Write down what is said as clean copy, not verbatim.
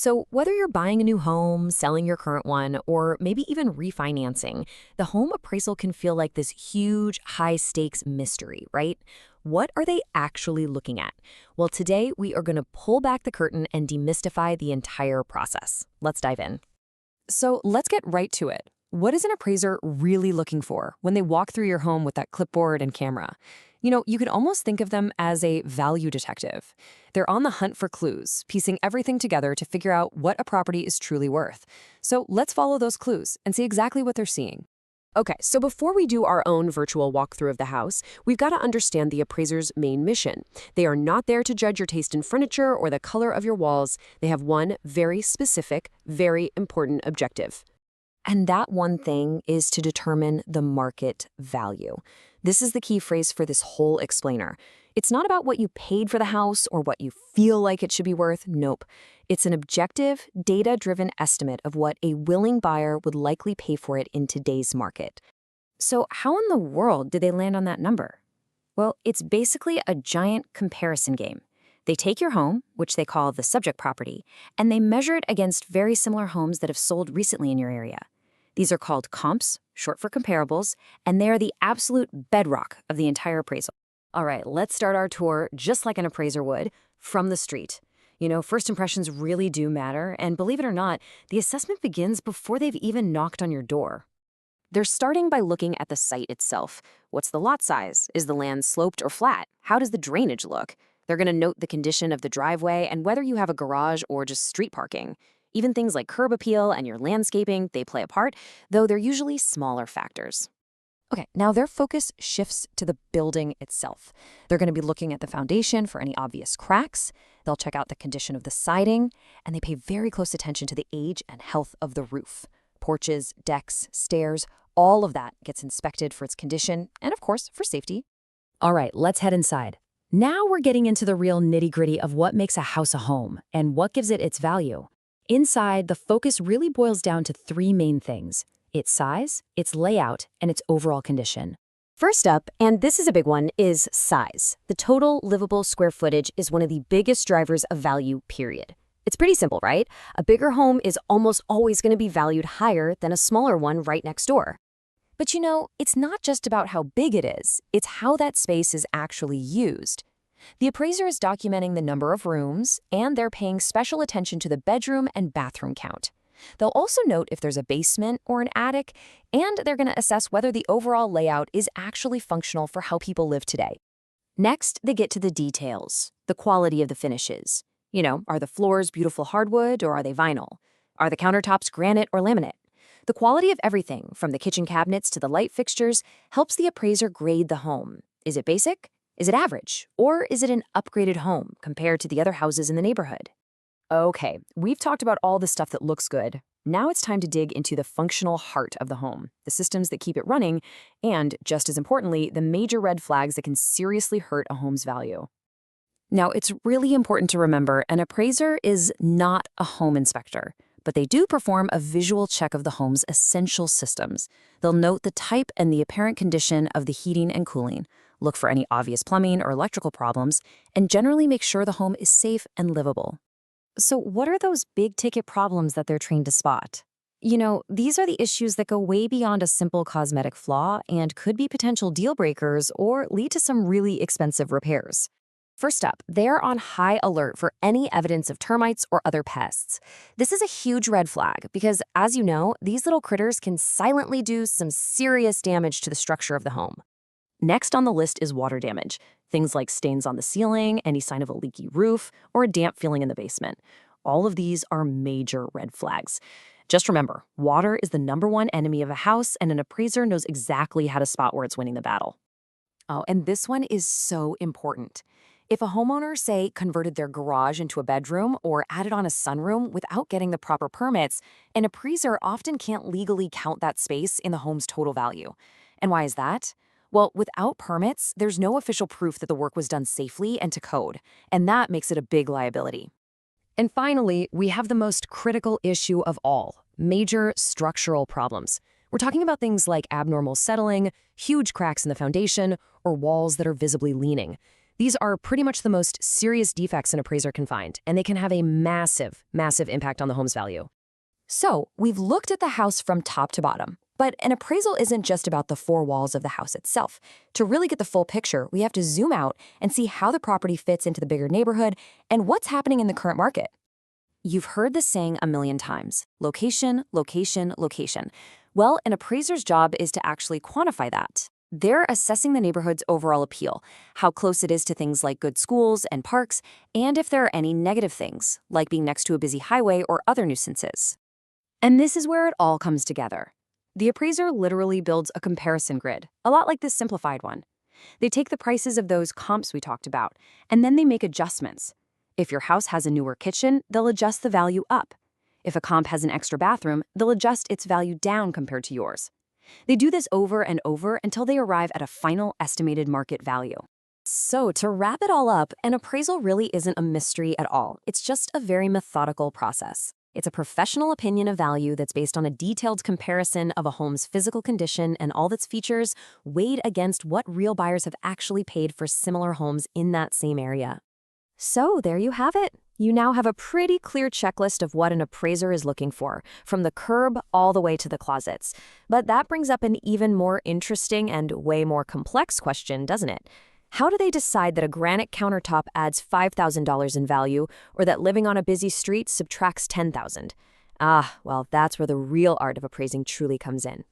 So, whether you're buying a new home, selling your current one, or maybe even refinancing, the home appraisal can feel like this huge, high stakes mystery, right? What are they actually looking at? Well, today we are going to pull back the curtain and demystify the entire process. Let's dive in. So let's get right to it. What is an appraiser really looking for when they walk through your home with that clipboard and camera? You can almost think of them as a value detective. They're on the hunt for clues, piecing everything together to figure out what a property is truly worth. So let's follow those clues and see exactly what they're seeing. Okay, so before we do our own virtual walkthrough of the house, we've got to understand the appraiser's main mission. They are not there to judge your taste in furniture or the color of your walls. They have one very specific, very important objective. And that one thing is to determine the market value. This is the key phrase for this whole explainer. It's not about what you paid for the house or what you feel like it should be worth. Nope. It's an objective, data-driven estimate of what a willing buyer would likely pay for it in today's market. So how in the world did they land on that number? Well, it's basically a giant comparison game. They take your home, which they call the subject property, and they measure it against very similar homes that have sold recently in your area. These are called comps, short for comparables, and they are the absolute bedrock of the entire appraisal. All right, let's start our tour just like an appraiser would, from the street. First impressions really do matter, and believe it or not, the assessment begins before they've even knocked on your door. They're starting by looking at the site itself. What's the lot size? Is the land sloped or flat? How does the drainage look? They're going to note the condition of the driveway and whether you have a garage or just street parking. Even things like curb appeal and your landscaping, they play a part, though they're usually smaller factors. Okay, now their focus shifts to the building itself. They're going to be looking at the foundation for any obvious cracks. They'll check out the condition of the siding, and they pay very close attention to the age and health of the roof. Porches, decks, stairs, all of that gets inspected for its condition and, of course, for safety. All right, let's head inside. Now we're getting into the real nitty-gritty of what makes a house a home and what gives it its value. Inside, the focus really boils down to three main things: its size, its layout, and its overall condition. First up, and this is a big one, is size. The total livable square footage is one of the biggest drivers of value, period. It's pretty simple, right? A bigger home is almost always going to be valued higher than a smaller one right next door. But it's not just about how big it is, it's how that space is actually used. The appraiser is documenting the number of rooms, and they're paying special attention to the bedroom and bathroom count. They'll also note if there's a basement or an attic, and they're going to assess whether the overall layout is actually functional for how people live today. Next, they get to the details, the quality of the finishes. Are the floors beautiful hardwood or are they vinyl? Are the countertops granite or laminate? The quality of everything, from the kitchen cabinets to the light fixtures, helps the appraiser grade the home. Is it basic? Is it average? Or is it an upgraded home compared to the other houses in the neighborhood? Okay, we've talked about all the stuff that looks good. Now it's time to dig into the functional heart of the home, the systems that keep it running, and, just as importantly, the major red flags that can seriously hurt a home's value. Now, it's really important to remember an appraiser is not a home inspector, but they do perform a visual check of the home's essential systems. They'll note the type and the apparent condition of the heating and cooling, look for any obvious plumbing or electrical problems, and generally make sure the home is safe and livable. So what are those big-ticket problems that they're trained to spot? These are the issues that go way beyond a simple cosmetic flaw and could be potential deal breakers or lead to some really expensive repairs. First up, they're on high alert for any evidence of termites or other pests. This is a huge red flag because, as you know, these little critters can silently do some serious damage to the structure of the home. Next on the list is water damage. Things like stains on the ceiling, any sign of a leaky roof, or a damp feeling in the basement. All of these are major red flags. Just remember, water is the #1 enemy of a house, and an appraiser knows exactly how to spot where it's winning the battle. Oh, and this one is so important. If a homeowner, say, converted their garage into a bedroom or added on a sunroom without getting the proper permits, an appraiser often can't legally count that space in the home's total value. And why is that? Well, without permits, there's no official proof that the work was done safely and to code, and that makes it a big liability. And finally, we have the most critical issue of all: major structural problems. We're talking about things like abnormal settling, huge cracks in the foundation, or walls that are visibly leaning. These are pretty much the most serious defects an appraiser can find, and they can have a massive, massive impact on the home's value. So, we've looked at the house from top to bottom, but an appraisal isn't just about the four walls of the house itself. To really get the full picture, we have to zoom out and see how the property fits into the bigger neighborhood and what's happening in the current market. You've heard this saying a million times: location, location, location. Well, an appraiser's job is to actually quantify that. They're assessing the neighborhood's overall appeal, how close it is to things like good schools and parks, and if there are any negative things, like being next to a busy highway or other nuisances. And this is where it all comes together. The appraiser literally builds a comparison grid, a lot like this simplified one. They take the prices of those comps we talked about, and then they make adjustments. If your house has a newer kitchen, they'll adjust the value up. If a comp has an extra bathroom, they'll adjust its value down compared to yours. They do this over and over until they arrive at a final estimated market value. So, to wrap it all up, an appraisal really isn't a mystery at all. It's just a very methodical process. It's a professional opinion of value that's based on a detailed comparison of a home's physical condition and all its features, weighed against what real buyers have actually paid for similar homes in that same area. So, there you have it. You now have a pretty clear checklist of what an appraiser is looking for, from the curb all the way to the closets. But that brings up an even more interesting and way more complex question, doesn't it? How do they decide that a granite countertop adds $5,000 in value, or that living on a busy street subtracts $10,000? Well, that's where the real art of appraising truly comes in.